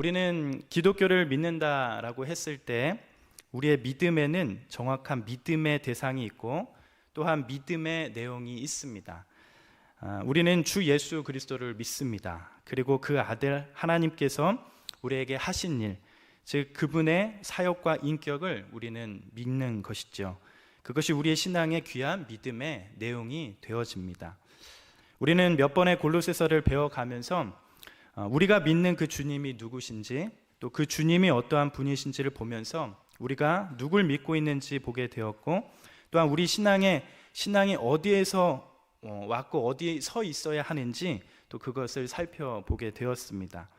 우리는 기독교를 믿는다라고 했을 때 우리의 믿음에는 정확한 믿음의 대상이 있고 또한 믿음의 내용이 있습니다. 우리는 주 예수 그리스도를 믿습니다. 그리고 그 아들 하나님께서 우리에게 하신 일, 즉 그분의 사역과 인격을 우리는 믿는 것이죠. 그것이 우리의 신앙의 귀한 믿음의 내용이 되어집니다. 우리는 몇 번의 골로새서를 배워가면서 우리가 믿는 그 주님이 누구신지, 또 그 주님이 어떠한 분이신지를 보면서 우리가 누굴 믿고 있는지 보게 되었고, 또한 우리 신앙이 어디에서 왔고 어디에 서 있어야 하는지 또 그것을 살펴보게 되었습니다.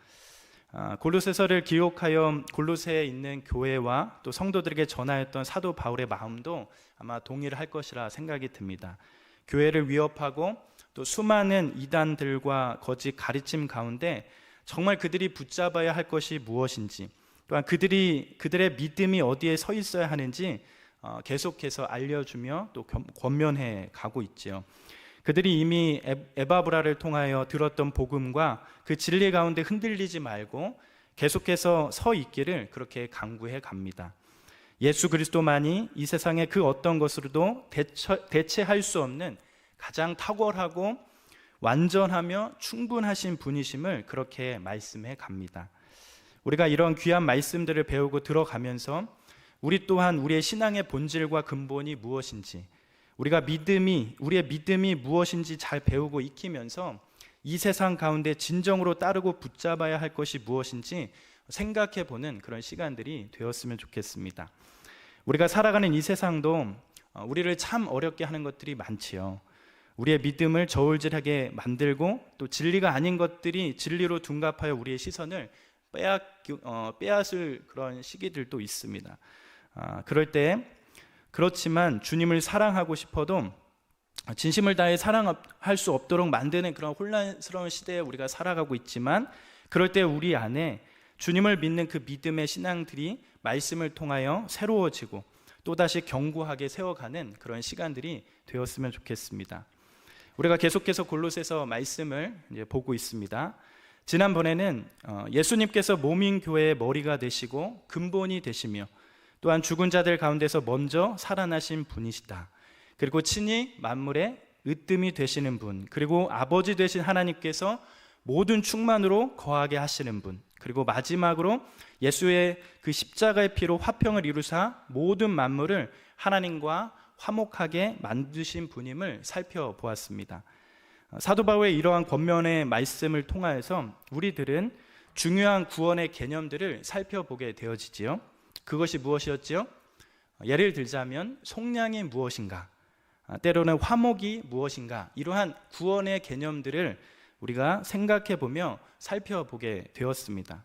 골로새서를 기록하여 골로새에 있는 교회와 또 성도들에게 전하였던 사도 바울의 마음도 아마 동일할 것이라 생각이 듭니다. 교회를 위협하고 또 수많은 이단들과 거짓 가르침 가운데 정말 그들이 붙잡아야 할 것이 무엇인지, 또한 그들의 믿음이 어디에 서 있어야 하는지 계속해서 알려주며 또 권면해 가고 있죠. 그들이 이미 에바브라를 통하여 들었던 복음과 그 진리 가운데 흔들리지 말고 계속해서 서 있기를 그렇게 강구해 갑니다. 예수 그리스도만이 이 세상의 그 어떤 것으로도 대체할 수 없는 가장 탁월하고 완전하며 충분하신 분이심을 그렇게 말씀해 갑니다. 우리가 이런 귀한 말씀들을 배우고 들어가면서 우리 또한 우리의 신앙의 본질과 근본이 무엇인지, 우리의 믿음이 무엇인지 잘 배우고 익히면서 이 세상 가운데 진정으로 따르고 붙잡아야 할 것이 무엇인지 생각해 보는 그런 시간들이 되었으면 좋겠습니다. 우리가 살아가는 이 세상도 우리를 참 어렵게 하는 것들이 많지요. 우리의 믿음을 저울질하게 만들고 또 진리가 아닌 것들이 진리로 둔갑하여 우리의 시선을 빼앗을 그런 시기들도 있습니다. 그럴 때 그렇지만 주님을 사랑하고 싶어도 진심을 다해 사랑할 수 없도록 만드는 그런 혼란스러운 시대에 우리가 살아가고 있지만, 그럴 때 우리 안에 주님을 믿는 그 믿음의 신앙들이 말씀을 통하여 새로워지고 또다시 견고하게 세워가는 그런 시간들이 되었으면 좋겠습니다. 우리가 계속해서 골로새서 말씀을 이제 보고 있습니다. 지난번에는 예수님께서 몸인 교회의 머리가 되시고 근본이 되시며 또한 죽은 자들 가운데서 먼저 살아나신 분이시다. 그리고 친히 만물의 으뜸이 되시는 분, 그리고 아버지 되신 하나님께서 모든 충만으로 거하게 하시는 분, 그리고 마지막으로 예수의 그 십자가의 피로 화평을 이루사 모든 만물을 하나님과 화목하게 만드신 분임을 살펴보았습니다. 사도 바울의 이러한 권면의 말씀을 통하여서 우리들은 중요한 구원의 개념들을 살펴보게 되어지지요. 그것이 무엇이었지요? 예를 들자면 속량이 무엇인가, 때로는 화목이 무엇인가, 이러한 구원의 개념들을 우리가 생각해 보며 살펴보게 되었습니다.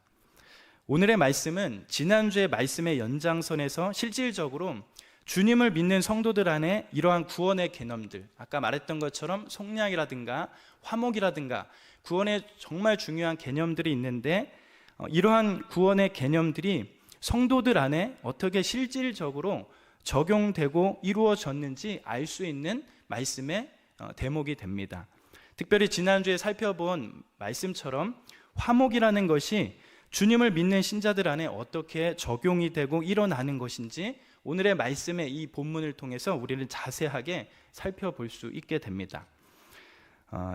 오늘의 말씀은 지난주의 말씀의 연장선에서 실질적으로 주님을 믿는 성도들 안에 이러한 구원의 개념들, 아까 말했던 것처럼 속량이라든가 화목이라든가 구원의 정말 중요한 개념들이 있는데, 이러한 구원의 개념들이 성도들 안에 어떻게 실질적으로 적용되고 이루어졌는지 알 수 있는 말씀의 대목이 됩니다. 특별히 지난주에 살펴본 말씀처럼 화목이라는 것이 주님을 믿는 신자들 안에 어떻게 적용이 되고 일어나는 것인지 오늘의 말씀의 이 본문을 통해서 우리는 자세하게 살펴볼 수 있게 됩니다.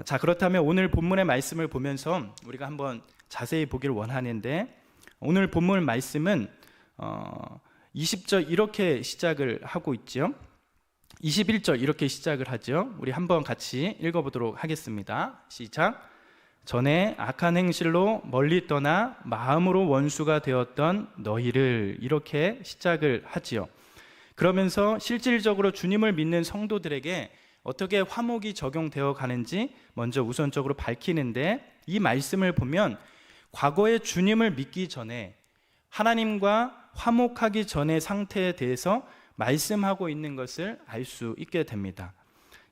자, 그렇다면 오늘 본문의 말씀을 보면서 우리가 한번 자세히 보기를 원하는데, 오늘 본문 말씀은 20절 이렇게 시작을 하고 있죠. 21절 이렇게 시작을 하죠. 우리 한번 같이 읽어보도록 하겠습니다. 시작. 전에 악한 행실로 멀리 떠나 마음으로 원수가 되었던 너희를, 이렇게 시작을 하지요. 그러면서 실질적으로 주님을 믿는 성도들에게 어떻게 화목이 적용되어 가는지 먼저 우선적으로 밝히는데, 이 말씀을 보면 과거에 주님을 믿기 전에 하나님과 화목하기 전의 상태에 대해서 말씀하고 있는 것을 알 수 있게 됩니다.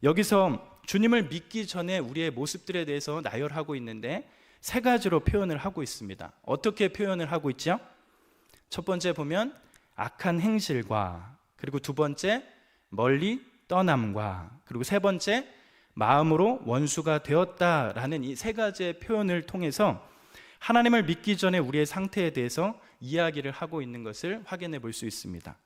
여기서 주님을 믿기 전에 우리의 모습들에 대해서 나열하고 있는데 세 가지로 표현을 하고 있습니다. 어떻게 표현을 하고 있죠? 첫 번째 보면 악한 행실과, 그리고 두 번째 멀리 떠남과, 그리고 세 번째 마음으로 원수가 되었다라는 이 세 가지의 표현을 통해서 하나님을 믿기 전에 우리의 상태에 대해서 이야기를 하고 있는 것을 확인해 볼 수 있습니다.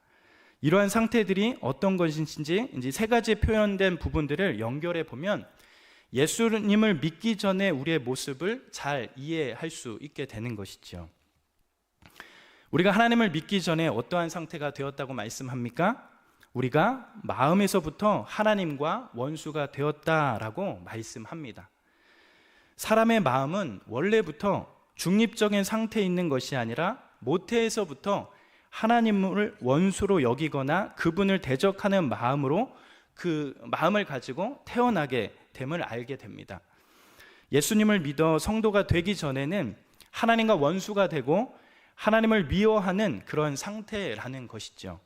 이러한 상태들이 어떤 것인지 이제 세 가지 표현된 부분들을 연결해 보면 예수님을 믿기 전에 우리의 모습을 잘 이해할 수 있게 되는 것이죠. 우리가 하나님을 믿기 전에 어떠한 상태가 되었다고 말씀합니까? 우리가 마음에서부터 하나님과 원수가 되었다라고 말씀합니다. 사람의 마음은 원래부터 중립적인 상태에 있는 것이 아니라 모태에서부터 하나님을 원수로 여기거나 그분을 대적하는 마음으로 그 마음을 가지고 태어나게 됨을 알게 됩니다. 예수님을 믿어 성도가 되기 전에는 하나님과 원수가 되고 하나님을 미워하는 그런 상태라는 것이죠.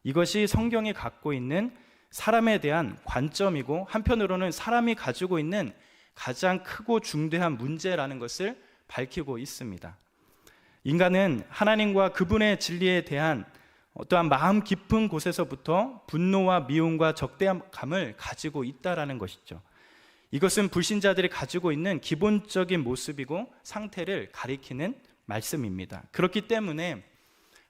이것이 성경이 갖고 있는 사람에 대한 관점이고 한편으로는 사람이 가지고 있는 가장 크고 중대한 문제라는 것을 밝히고 있습니다. 인간은 하나님과 그분의 진리에 대한 어떠한 마음 깊은 곳에서부터 분노와 미움과 적대감을 가지고 있다라는 것이죠. 이것은 불신자들이 가지고 있는 기본적인 모습이고 상태를 가리키는 말씀입니다. 그렇기 때문에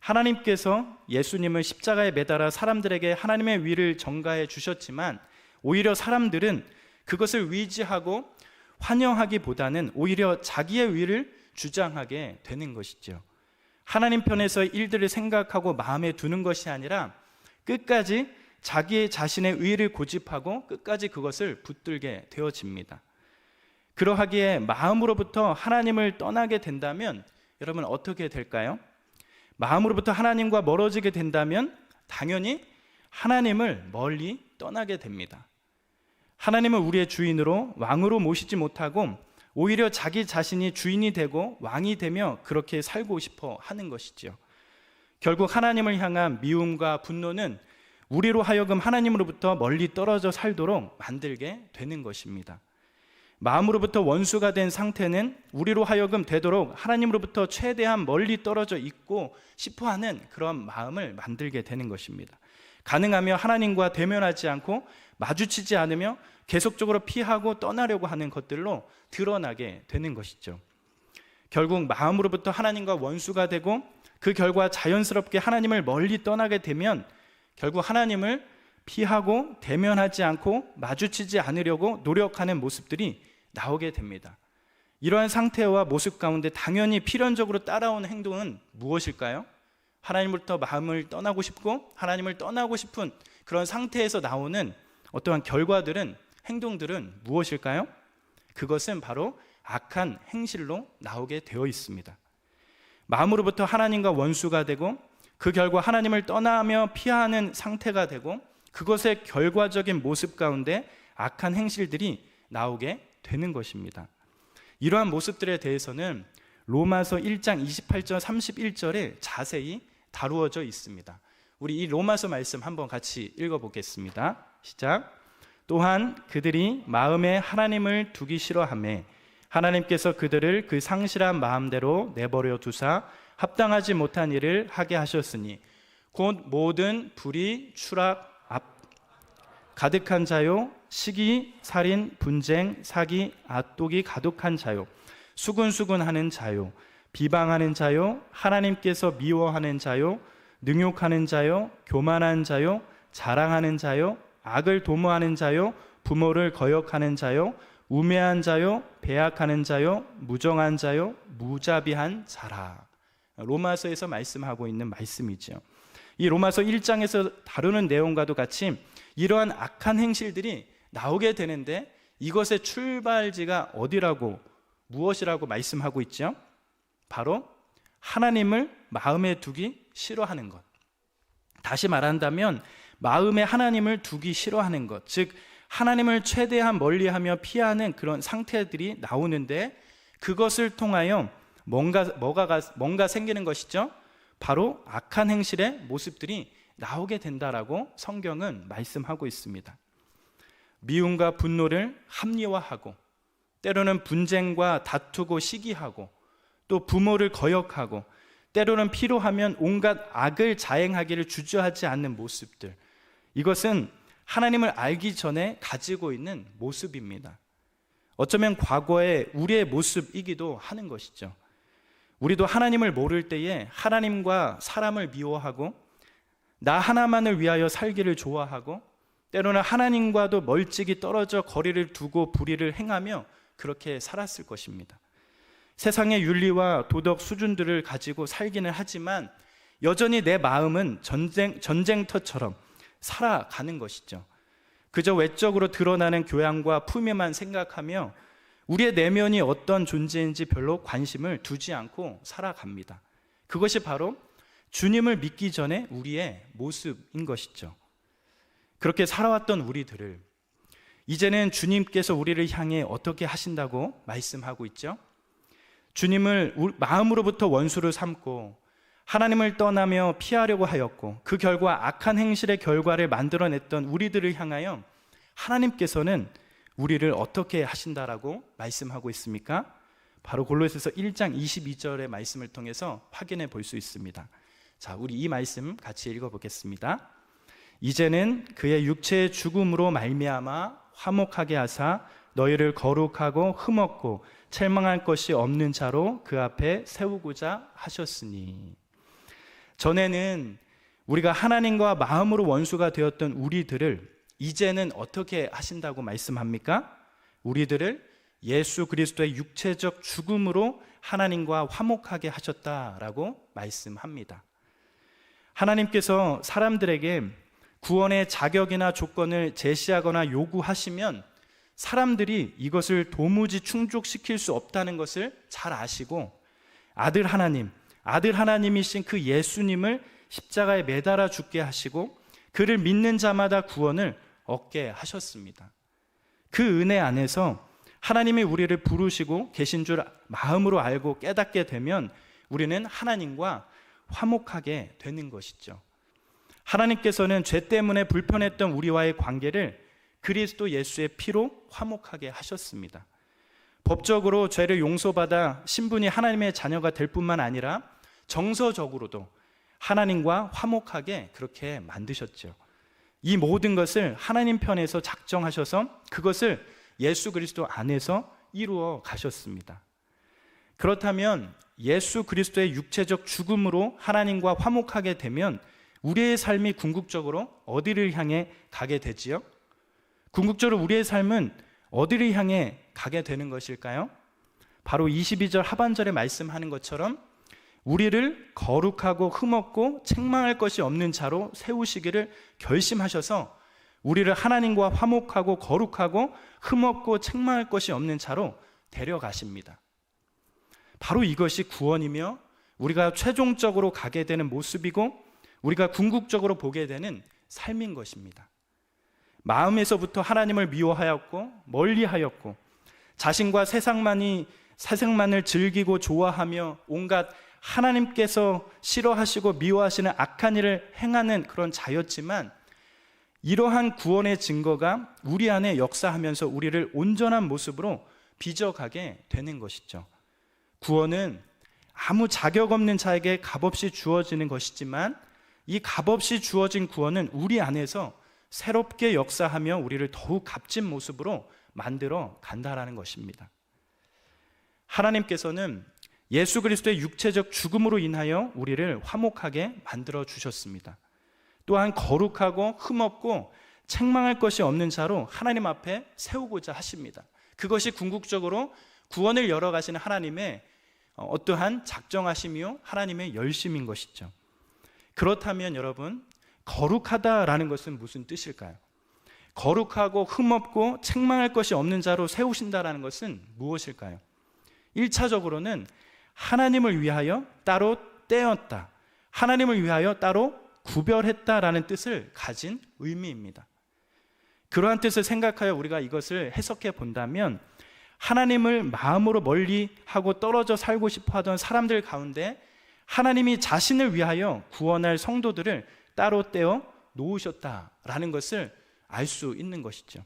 하나님께서 예수님을 십자가에 매달아 사람들에게 하나님의 위를 전가해 주셨지만 오히려 사람들은 그것을 위지하고 환영하기보다는 오히려 자기의 위를 주장하게 되는 것이죠. 하나님 편에서 일들을 생각하고 마음에 두는 것이 아니라 끝까지 자기 자신의 의를 고집하고 끝까지 그것을 붙들게 되어집니다. 그러하기에 마음으로부터 하나님을 떠나게 된다면 여러분 어떻게 될까요? 마음으로부터 하나님과 멀어지게 된다면 당연히 하나님을 멀리 떠나게 됩니다. 하나님을 우리의 주인으로 왕으로 모시지 못하고 오히려 자기 자신이 주인이 되고 왕이 되며 그렇게 살고 싶어 하는 것이죠. 결국 하나님을 향한 미움과 분노는 우리로 하여금 하나님으로부터 멀리 떨어져 살도록 만들게 되는 것입니다. 마음으로부터 원수가 된 상태는 우리로 하여금 되도록 하나님으로부터 최대한 멀리 떨어져 있고 싶어하는 그런 마음을 만들게 되는 것입니다. 가능하며 하나님과 대면하지 않고 마주치지 않으며 계속적으로 피하고 떠나려고 하는 것들로 드러나게 되는 것이죠. 결국 마음으로부터 하나님과 원수가 되고 그 결과 자연스럽게 하나님을 멀리 떠나게 되면 결국 하나님을 피하고 대면하지 않고 마주치지 않으려고 노력하는 모습들이 나오게 됩니다. 이러한 상태와 모습 가운데 당연히 필연적으로 따라오는 행동은 무엇일까요? 하나님으로부터 마음을 떠나고 싶고 하나님을 떠나고 싶은 그런 상태에서 나오는 어떠한 결과들은 행동들은 무엇일까요? 그것은 바로 악한 행실로 나오게 되어 있습니다. 마음으로부터 하나님과 원수가 되고 그 결과 하나님을 떠나며 피하는 상태가 되고 그것의 결과적인 모습 가운데 악한 행실들이 나오게 되는 것입니다. 이러한 모습들에 대해서는 로마서 1장 28절 31절에 자세히 다루어져 있습니다. 우리 이 로마서 말씀 한번 같이 읽어보겠습니다. 시작. 또한 그들이 마음에 하나님을 두기 싫어하매 하나님께서 그들을 그 상실한 마음대로 내버려 두사 합당하지 못한 일을 하게 하셨으니 곧 모든 불의, 추락, 가득한 자요, 시기, 살인, 분쟁, 사기, 앗독이 가득한 자요, 수군수군하는 자요, 비방하는 자요, 하나님께서 미워하는 자요, 능욕하는 자요, 교만한 자요, 자랑하는 자요, 악을 도모하는 자요, 부모를 거역하는 자요, 우매한 자요, 배약하는 자요, 무정한 자요, 무자비한 자라. 로마서에서 말씀하고 있는 말씀이죠. 이 로마서 1장에서 다루는 내용과도 같이 이러한 악한 행실들이 나오게 되는데 이것의 출발지가 어디라고 무엇이라고 말씀하고 있죠? 바로 하나님을 마음에 두기 싫어하는 것. 다시 말한다면 마음에 하나님을 두기 싫어하는 것, 즉 하나님을 최대한 멀리하며 피하는 그런 상태들이 나오는데 그것을 통하여 뭔가 생기는 것이죠. 바로 악한 행실의 모습들이 나오게 된다라고 성경은 말씀하고 있습니다. 미움과 분노를 합리화하고 때로는 분쟁과 다투고 시기하고 또 부모를 거역하고 때로는 필요하면 온갖 악을 자행하기를 주저하지 않는 모습들, 이것은 하나님을 알기 전에 가지고 있는 모습입니다. 어쩌면 과거의 우리의 모습이기도 하는 것이죠. 우리도 하나님을 모를 때에 하나님과 사람을 미워하고 나 하나만을 위하여 살기를 좋아하고 때로는 하나님과도 멀찍이 떨어져 거리를 두고 불의를 행하며 그렇게 살았을 것입니다. 세상의 윤리와 도덕 수준들을 가지고 살기는 하지만 여전히 내 마음은 전쟁터처럼 살아가는 것이죠. 그저 외적으로 드러나는 교양과 품위만 생각하며 우리의 내면이 어떤 존재인지 별로 관심을 두지 않고 살아갑니다. 그것이 바로 주님을 믿기 전에 우리의 모습인 것이죠. 그렇게 살아왔던 우리들을 이제는 주님께서 우리를 향해 어떻게 하신다고 말씀하고 있죠? 주님을 마음으로부터 원수를 삼고 하나님을 떠나며 피하려고 하였고 그 결과 악한 행실의 결과를 만들어냈던 우리들을 향하여 하나님께서는 우리를 어떻게 하신다라고 말씀하고 있습니까? 바로 골로새서 1장 22절의 말씀을 통해서 확인해 볼 수 있습니다. 자, 우리 이 말씀 같이 읽어보겠습니다. 이제는 그의 육체의 죽음으로 말미암아 화목하게 하사 너희를 거룩하고 흠없고 첼망할 것이 없는 자로 그 앞에 세우고자 하셨으니. 전에는 우리가 하나님과 마음으로 원수가 되었던 우리들을 이제는 어떻게 하신다고 말씀합니까? 우리들을 예수 그리스도의 육체적 죽음으로 하나님과 화목하게 하셨다라고 말씀합니다. 하나님께서 사람들에게 구원의 자격이나 조건을 제시하거나 요구하시면 사람들이 이것을 도무지 충족시킬 수 없다는 것을 잘 아시고 아들 하나님이신 그 예수님을 십자가에 매달아 죽게 하시고 그를 믿는 자마다 구원을 얻게 하셨습니다. 그 은혜 안에서 하나님이 우리를 부르시고 계신 줄 마음으로 알고 깨닫게 되면 우리는 하나님과 화목하게 되는 것이죠. 하나님께서는 죄 때문에 불편했던 우리와의 관계를 그리스도 예수의 피로 화목하게 하셨습니다. 법적으로 죄를 용서받아 신분이 하나님의 자녀가 될 뿐만 아니라 정서적으로도 하나님과 화목하게 그렇게 만드셨죠. 이 모든 것을 하나님 편에서 작정하셔서 그것을 예수 그리스도 안에서 이루어 가셨습니다. 그렇다면 예수 그리스도의 육체적 죽음으로 하나님과 화목하게 되면 우리의 삶이 궁극적으로 어디를 향해 가게 되지요? 궁극적으로 우리의 삶은 어디를 향해 가게 되는 것일까요? 바로 22절 하반절에 말씀하는 것처럼 우리를 거룩하고 흠없고 책망할 것이 없는 자로 세우시기를 결심하셔서 우리를 하나님과 화목하고 거룩하고 흠없고 책망할 것이 없는 자로 데려가십니다. 바로 이것이 구원이며 우리가 최종적으로 가게 되는 모습이고 우리가 궁극적으로 보게 되는 삶인 것입니다. 마음에서부터 하나님을 미워하였고 멀리하였고 자신과 세상만을 즐기고 좋아하며 온갖 하나님께서 싫어하시고 미워하시는 악한 일을 행하는 그런 자였지만 이러한 구원의 증거가 우리 안에 역사하면서 우리를 온전한 모습으로 빚어가게 되는 것이죠. 구원은 아무 자격 없는 자에게 값없이 주어지는 것이지만 이 값없이 주어진 구원은 우리 안에서 새롭게 역사하며 우리를 더욱 값진 모습으로 만들어 간다라는 것입니다. 하나님께서는 예수 그리스도의 육체적 죽음으로 인하여 우리를 화목하게 만들어 주셨습니다. 또한 거룩하고 흠없고 책망할 것이 없는 자로 하나님 앞에 세우고자 하십니다. 그것이 궁극적으로 구원을 열어가시는 하나님의 어떠한 작정하심이요 하나님의 열심인 것이죠. 그렇다면 여러분, 거룩하다라는 것은 무슨 뜻일까요? 거룩하고 흠없고 책망할 것이 없는 자로 세우신다라는 것은 무엇일까요? 1차적으로는 하나님을 위하여 따로 떼었다, 하나님을 위하여 따로 구별했다라는 뜻을 가진 의미입니다. 그러한 뜻을 생각하여 우리가 이것을 해석해 본다면 하나님을 마음으로 멀리하고 떨어져 살고 싶어 하던 사람들 가운데 하나님이 자신을 위하여 구원할 성도들을 따로 떼어 놓으셨다라는 것을 알 수 있는 것이죠.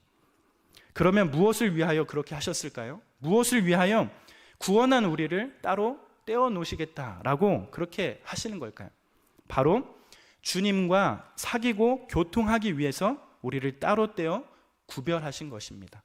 그러면 무엇을 위하여 그렇게 하셨을까요? 무엇을 위하여 구원한 우리를 따로 떼어 놓으시겠다라고 그렇게 하시는 걸까요? 바로 주님과 사귀고 교통하기 위해서 우리를 따로 떼어 구별하신 것입니다.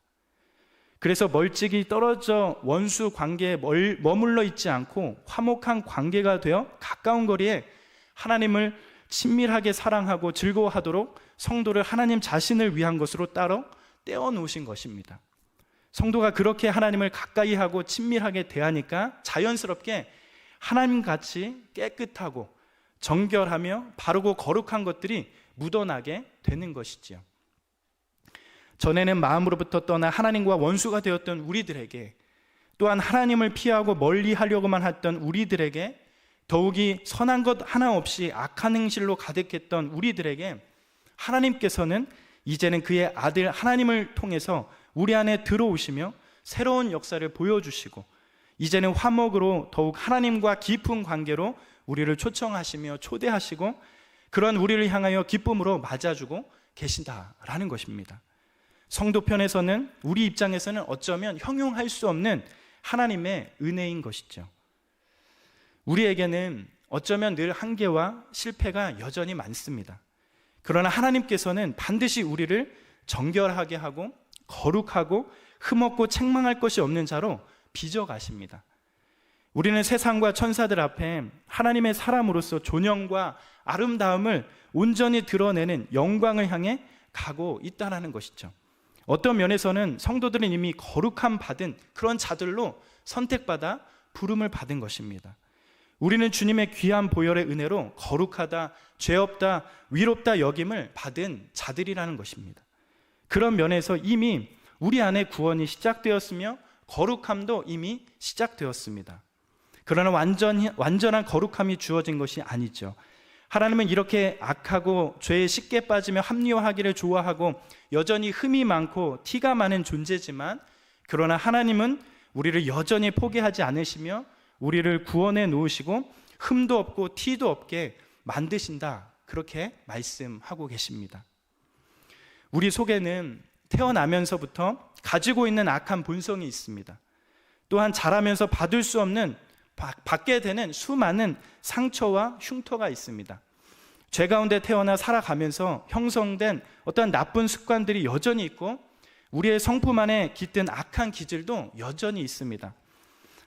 그래서 멀찍이 떨어져 원수 관계에 머물러 있지 않고 화목한 관계가 되어 가까운 거리에 하나님을 친밀하게 사랑하고 즐거워하도록 성도를 하나님 자신을 위한 것으로 따로 떼어놓으신 것입니다. 성도가 그렇게 하나님을 가까이 하고 친밀하게 대하니까 자연스럽게 하나님같이 깨끗하고 정결하며 바르고 거룩한 것들이 묻어나게 되는 것이지요. 전에는 마음으로부터 떠나 하나님과 원수가 되었던 우리들에게, 또한 하나님을 피하고 멀리 하려고만 했던 우리들에게, 더욱이 선한 것 하나 없이 악한 행실로 가득했던 우리들에게 하나님께서는 이제는 그의 아들 하나님을 통해서 우리 안에 들어오시며 새로운 역사를 보여주시고, 이제는 화목으로 더욱 하나님과 깊은 관계로 우리를 초청하시며 초대하시고, 그런 우리를 향하여 기쁨으로 맞아주고 계신다라는 것입니다. 성도 편에서는, 우리 입장에서는 어쩌면 형용할 수 없는 하나님의 은혜인 것이죠. 우리에게는 어쩌면 늘 한계와 실패가 여전히 많습니다. 그러나 하나님께서는 반드시 우리를 정결하게 하고 거룩하고 흠없고 책망할 것이 없는 자로 빚어가십니다. 우리는 세상과 천사들 앞에 하나님의 사람으로서 존영과 아름다움을 온전히 드러내는 영광을 향해 가고 있다는 것이죠. 어떤 면에서는 성도들은 이미 거룩함 받은 그런 자들로 선택받아 부름을 받은 것입니다. 우리는 주님의 귀한 보혈의 은혜로 거룩하다, 죄 없다, 위롭다 여김을 받은 자들이라는 것입니다. 그런 면에서 이미 우리 안에 구원이 시작되었으며 거룩함도 이미 시작되었습니다. 그러나 완전한 거룩함이 주어진 것이 아니죠. 하나님은 이렇게 악하고 죄에 쉽게 빠지며 합리화하기를 좋아하고 여전히 흠이 많고 티가 많은 존재지만, 그러나 하나님은 우리를 여전히 포기하지 않으시며 우리를 구원해 놓으시고 흠도 없고 티도 없게 만드신다, 그렇게 말씀하고 계십니다. 우리 속에는 태어나면서부터 가지고 있는 악한 본성이 있습니다. 또한 자라면서 받게 되는 수많은 상처와 흉터가 있습니다. 죄 가운데 태어나 살아가면서 형성된 어떤 나쁜 습관들이 여전히 있고, 우리의 성품 안에 깃든 악한 기질도 여전히 있습니다.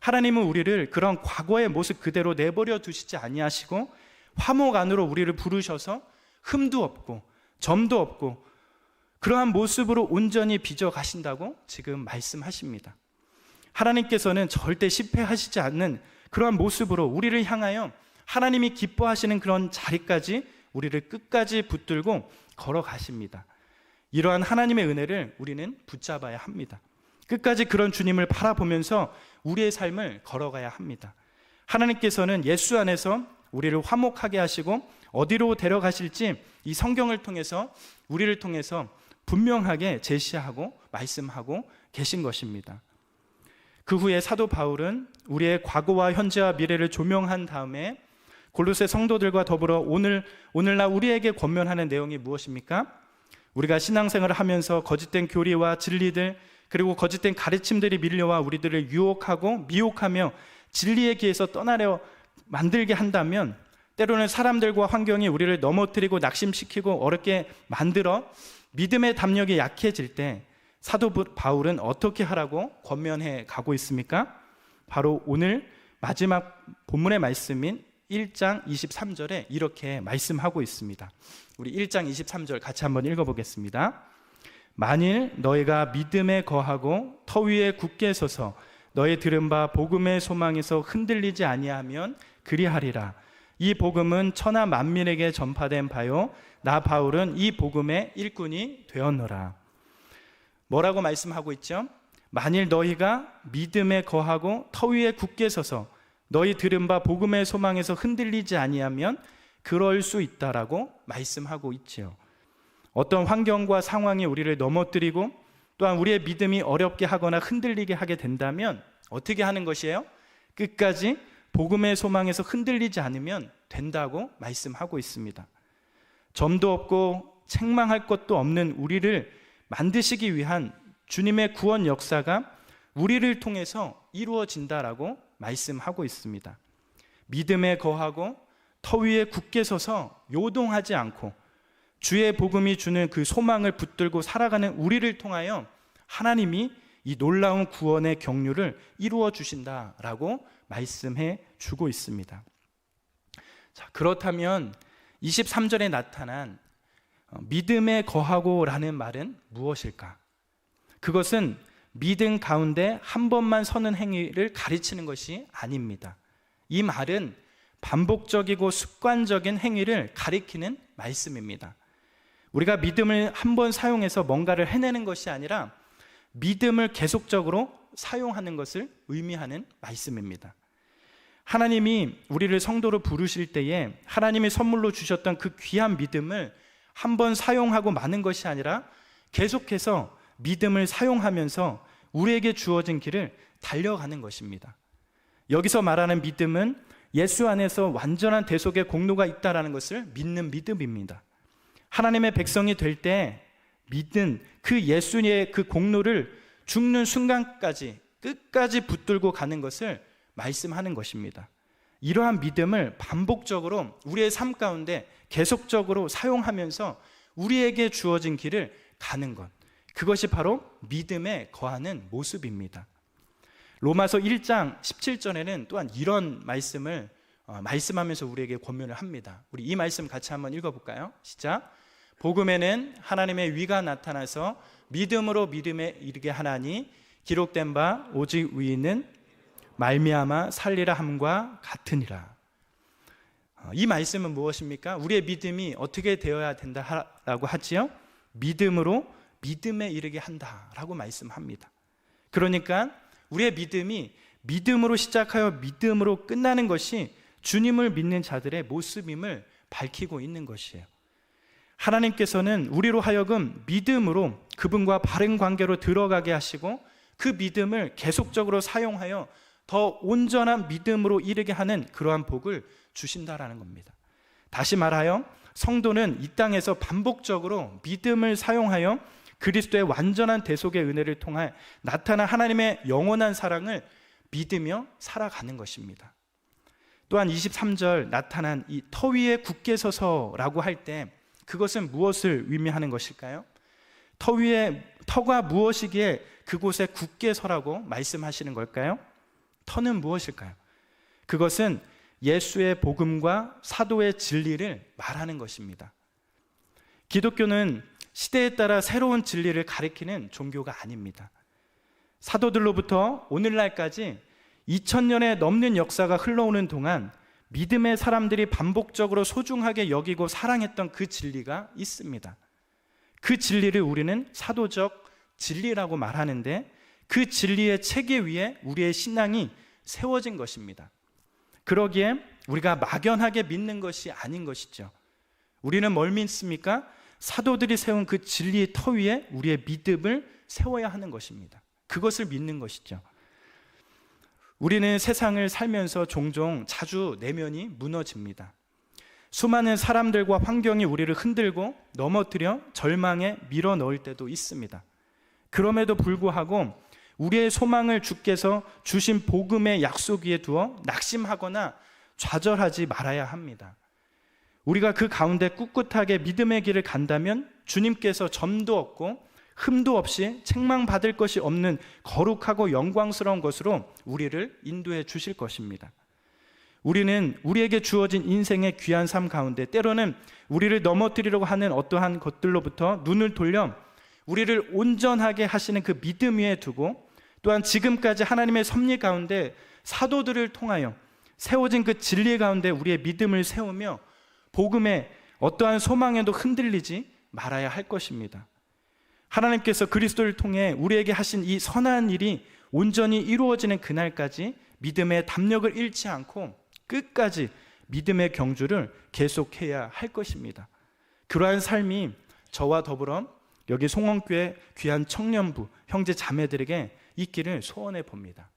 하나님은 우리를 그런 과거의 모습 그대로 내버려 두시지 아니하시고 화목 안으로 우리를 부르셔서 흠도 없고 점도 없고 그러한 모습으로 온전히 빚어 가신다고 지금 말씀하십니다. 하나님께서는 절대 실패하시지 않는 그러한 모습으로 우리를 향하여 하나님이 기뻐하시는 그런 자리까지 우리를 끝까지 붙들고 걸어가십니다. 이러한 하나님의 은혜를 우리는 붙잡아야 합니다. 끝까지 그런 주님을 바라보면서 우리의 삶을 걸어가야 합니다. 하나님께서는 예수 안에서 우리를 화목하게 하시고 어디로 데려가실지 이 성경을 통해서, 우리를 통해서 분명하게 제시하고 말씀하고 계신 것입니다. 그 후에 사도 바울은 우리의 과거와 현재와 미래를 조명한 다음에 골로새 성도들과 더불어 오늘날 우리에게 권면하는 내용이 무엇입니까? 우리가 신앙생활을 하면서 거짓된 교리와 진리들, 그리고 거짓된 가르침들이 밀려와 우리들을 유혹하고 미혹하며 진리의 길에서 떠나려 만들게 한다면, 때로는 사람들과 환경이 우리를 넘어뜨리고 낙심시키고 어렵게 만들어 믿음의 담력이 약해질 때 사도 바울은 어떻게 하라고 권면해 가고 있습니까? 바로 오늘 마지막 본문의 말씀인 1장 23절에 이렇게 말씀하고 있습니다. 우리 1장 23절 같이 한번 읽어보겠습니다. 만일 너희가 믿음에 거하고 터 위에 굳게 서서 너희 들은 바 복음의 소망에서 흔들리지 아니하면 그리하리라. 이 복음은 천하 만민에게 전파된 바요, 나 바울은 이 복음의 일꾼이 되었노라. 뭐라고 말씀하고 있죠? 만일 너희가 믿음에 거하고 터 위에 굳게 서서 너희 들은 바 복음의 소망에서 흔들리지 아니하면 그럴 수 있다라고 말씀하고 있지요. 어떤 환경과 상황이 우리를 넘어뜨리고 또한 우리의 믿음이 어렵게 하거나 흔들리게 하게 된다면 어떻게 하는 것이에요? 끝까지 복음의 소망에서 흔들리지 않으면 된다고 말씀하고 있습니다. 점도 없고 책망할 것도 없는 우리를 만드시기 위한 주님의 구원 역사가 우리를 통해서 이루어진다라고 말씀하고 있습니다. 믿음에 거하고 터 위에 굳게 서서 요동하지 않고 주의 복음이 주는 그 소망을 붙들고 살아가는 우리를 통하여 하나님이 이 놀라운 구원의 경륜을 이루어 주신다라고 말씀해 주고 있습니다. 자, 그렇다면 23절에 나타난 믿음에 거하고라는 말은 무엇일까? 그것은 믿음 가운데 한 번만 서는 행위를 가르치는 것이 아닙니다. 이 말은 반복적이고 습관적인 행위를 가리키는 말씀입니다. 우리가 믿음을 한 번 사용해서 뭔가를 해내는 것이 아니라 믿음을 계속적으로 사용하는 것을 의미하는 말씀입니다. 하나님이 우리를 성도로 부르실 때에 하나님이 선물로 주셨던 그 귀한 믿음을 한 번 사용하고 마는 것이 아니라 계속해서 믿음을 사용하면서 우리에게 주어진 길을 달려가는 것입니다. 여기서 말하는 믿음은 예수 안에서 완전한 대속의 공로가 있다는 것을 믿는 믿음입니다. 하나님의 백성이 될 때 믿은 그 예수의 그 공로를 죽는 순간까지 끝까지 붙들고 가는 것을 말씀하는 것입니다. 이러한 믿음을 반복적으로 우리의 삶 가운데 계속적으로 사용하면서 우리에게 주어진 길을 가는 것, 그것이 바로 믿음에 거하는 모습입니다. 로마서 1장 17절에는 또한 이런 말씀을 말씀하면서 우리에게 권면을 합니다. 우리 이 말씀 같이 한번 읽어볼까요? 시작. 복음에는 하나님의 위가 나타나서 믿음으로 믿음에 이르게 하나니 기록된 바 오직 의인은 말미암아 살리라 함과 같으니라. 이 말씀은 무엇입니까? 우리의 믿음이 어떻게 되어야 된다라고 하지요? 믿음으로 믿음에 이르게 한다라고 말씀합니다. 그러니까 우리의 믿음이 믿음으로 시작하여 믿음으로 끝나는 것이 주님을 믿는 자들의 모습임을 밝히고 있는 것이에요. 하나님께서는 우리로 하여금 믿음으로 그분과 바른 관계로 들어가게 하시고 그 믿음을 계속적으로 사용하여 더 온전한 믿음으로 이르게 하는 그러한 복을 주신다라는 겁니다. 다시 말하여 성도는 이 땅에서 반복적으로 믿음을 사용하여 그리스도의 완전한 대속의 은혜를 통해 나타난 하나님의 영원한 사랑을 믿으며 살아가는 것입니다. 또한 23절 나타난 이 터 위에 굳게 서서라고 할 때 그것은 무엇을 의미하는 것일까요? 터가 무엇이기에 그곳에 굳게 서라고 말씀하시는 걸까요? 터는 무엇일까요? 그것은 예수의 복음과 사도의 진리를 말하는 것입니다. 기독교는 시대에 따라 새로운 진리를 가리키는 종교가 아닙니다. 사도들로부터 오늘날까지 2000년에 넘는 역사가 흘러오는 동안 믿음의 사람들이 반복적으로 소중하게 여기고 사랑했던 그 진리가 있습니다. 그 진리를 우리는 사도적 진리라고 말하는데 그 진리의 체계 위에 우리의 신앙이 세워진 것입니다. 그러기에 우리가 막연하게 믿는 것이 아닌 것이죠. 우리는 뭘 믿습니까? 사도들이 세운 그 진리의 터 위에 우리의 믿음을 세워야 하는 것입니다. 그것을 믿는 것이죠. 우리는 세상을 살면서 종종 자주 내면이 무너집니다. 수많은 사람들과 환경이 우리를 흔들고 넘어뜨려 절망에 밀어넣을 때도 있습니다. 그럼에도 불구하고 우리의 소망을 주께서 주신 복음의 약속 위에 두어 낙심하거나 좌절하지 말아야 합니다. 우리가 그 가운데 꿋꿋하게 믿음의 길을 간다면 주님께서 점도 없고 흠도 없이 책망받을 것이 없는 거룩하고 영광스러운 것으로 우리를 인도해 주실 것입니다. 우리는 우리에게 주어진 인생의 귀한 삶 가운데 때로는 우리를 넘어뜨리려고 하는 어떠한 것들로부터 눈을 돌려 우리를 온전하게 하시는 그 믿음 위에 두고 또한 지금까지 하나님의 섭리 가운데 사도들을 통하여 세워진 그 진리 가운데 우리의 믿음을 세우며 복음의 어떠한 소망에도 흔들리지 말아야 할 것입니다. 하나님께서 그리스도를 통해 우리에게 하신 이 선한 일이 온전히 이루어지는 그날까지 믿음의 담력을 잃지 않고 끝까지 믿음의 경주를 계속해야 할 것입니다. 그러한 삶이 저와 더불어 여기 송원교회 귀한 청년부 형제 자매들에게 있기를 소원해 봅니다.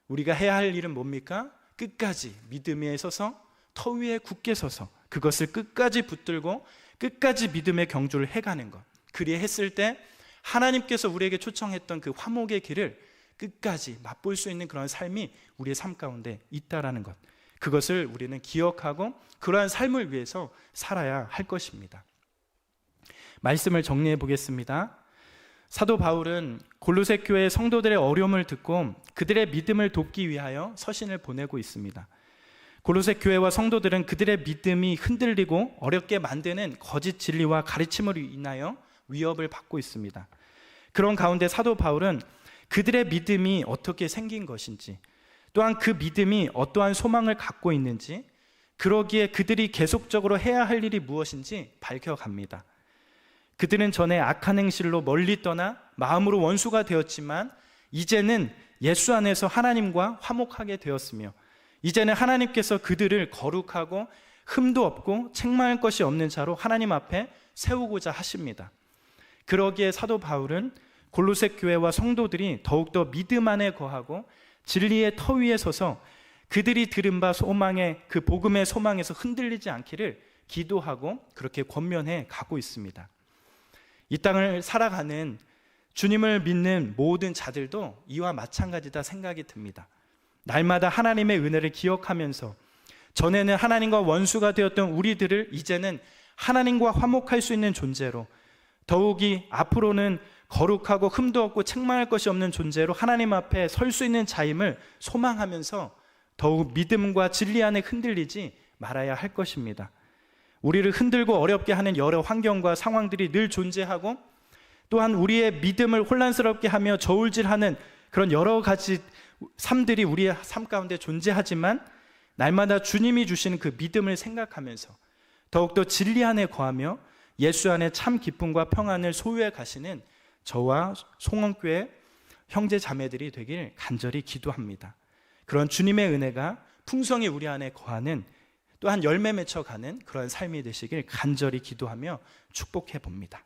우리가 해야 할 일은 뭡니까? 끝까지 믿음 위에 서서 터 위에 굳게 서서 그것을 끝까지 붙들고 끝까지 믿음의 경주를 해가는 것. 그리 했을 때 하나님께서 우리에게 초청했던 그 화목의 길을 끝까지 맛볼 수 있는 그런 삶이 우리의 삶 가운데 있다라는 것. 그것을 우리는 기억하고 그러한 삶을 위해서 살아야 할 것입니다. 말씀을 정리해 보겠습니다. 사도 바울은 골로새 교회 성도들의 어려움을 듣고 그들의 믿음을 돕기 위하여 서신을 보내고 있습니다. 골로새 교회와 성도들은 그들의 믿음이 흔들리고 어렵게 만드는 거짓 진리와 가르침으로 인하여 위협을 받고 있습니다. 그런 가운데 사도 바울은 그들의 믿음이 어떻게 생긴 것인지, 또한 그 믿음이 어떠한 소망을 갖고 있는지, 그러기에 그들이 계속적으로 해야 할 일이 무엇인지 밝혀갑니다. 그들은 전에 악한 행실로 멀리 떠나 마음으로 원수가 되었지만 이제는 예수 안에서 하나님과 화목하게 되었으며, 이제는 하나님께서 그들을 거룩하고 흠도 없고 책망할 것이 없는 자로 하나님 앞에 세우고자 하십니다. 그러기에 사도 바울은 골로새 교회와 성도들이 더욱더 믿음 안에 거하고 진리의 터 위에 서서 그들이 들은 바 소망의 그 복음의 소망에서 흔들리지 않기를 기도하고 그렇게 권면해 가고 있습니다. 이 땅을 살아가는 주님을 믿는 모든 자들도 이와 마찬가지다 생각이 듭니다. 날마다 하나님의 은혜를 기억하면서 전에는 하나님과 원수가 되었던 우리들을 이제는 하나님과 화목할 수 있는 존재로, 더욱이 앞으로는 거룩하고 흠도 없고 책망할 것이 없는 존재로 하나님 앞에 설 수 있는 자임을 소망하면서 더욱 믿음과 진리 안에 흔들리지 말아야 할 것입니다. 우리를 흔들고 어렵게 하는 여러 환경과 상황들이 늘 존재하고, 또한 우리의 믿음을 혼란스럽게 하며 저울질하는 그런 여러 가지 삶들이 우리의 삶 가운데 존재하지만, 날마다 주님이 주시는 그 믿음을 생각하면서 더욱더 진리 안에 거하며 예수 안에 참 기쁨과 평안을 소유해 가시는 저와 송원교회 형제 자매들이 되길 간절히 기도합니다. 그런 주님의 은혜가 풍성히 우리 안에 거하는, 또한 열매 맺혀가는 그런 삶이 되시길 간절히 기도하며 축복해 봅니다.